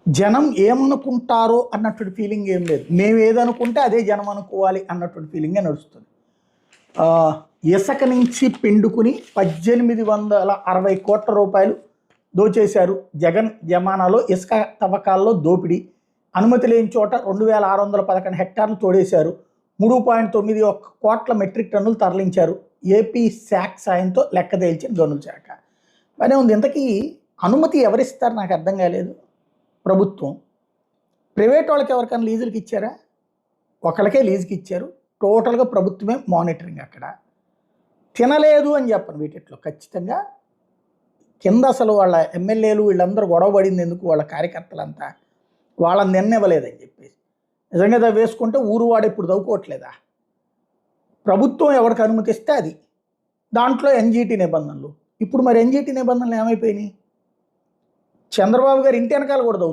జనం ఏమనుకుంటారో అన్నటువంటి ఫీలింగ్ ఏం లేదు. మేము ఏదనుకుంటే అదే జనం అనుకోవాలి అన్నటువంటి ఫీలింగే నడుస్తుంది. ఇసుక నుంచి పిండుకుని 1860 కోట్ల రూపాయలు దోచేశారు. జగన్ జమానాలో ఇసుక తవ్వకాల్లో దోపిడీ. అనుమతి లేని చోట 2611 హెక్టార్లు తోడేశారు. 3.91 కోట్ల మెట్రిక్ టన్నులు తరలించారు. ఏపీ శాఖ సాయంతో లెక్క తేల్చిన గనుల శాఖ. బాగానే ఉంది. ఇంతకీ అనుమతి ఎవరిస్తారు నాకు అర్థం కాలేదు. ప్రభుత్వం ప్రైవేట్ వాళ్ళకి ఎవరికైనా లీజులకి ఇచ్చారా? ఒకళ్ళకే లీజుకి ఇచ్చారు. టోటల్గా ప్రభుత్వమే మానిటరింగ్. అక్కడ తినలేదు అని చెప్పను. వీటిలో ఖచ్చితంగా కింద అసలు వాళ్ళ ఎమ్మెల్యేలు వీళ్ళందరూ గొడవ పడింది ఎందుకు? వాళ్ళ కార్యకర్తలంతా వాళ్ళని నిన్నవ్వలేదని చెప్పేసి. నిజంగా వేసుకుంటే ఊరు వాడు ఇప్పుడు తవ్వుకోవట్లేదా? ప్రభుత్వం ఎవరికి అనుమతిస్తే అది. దాంట్లో ఎన్జీటీ నిబంధనలు. ఇప్పుడు మరి ఎన్జీటీ నిబంధనలు ఏమైపోయినాయి? చంద్రబాబు గారు ఇంటి వెనకాల కూడా తవ్వుతున్నారు.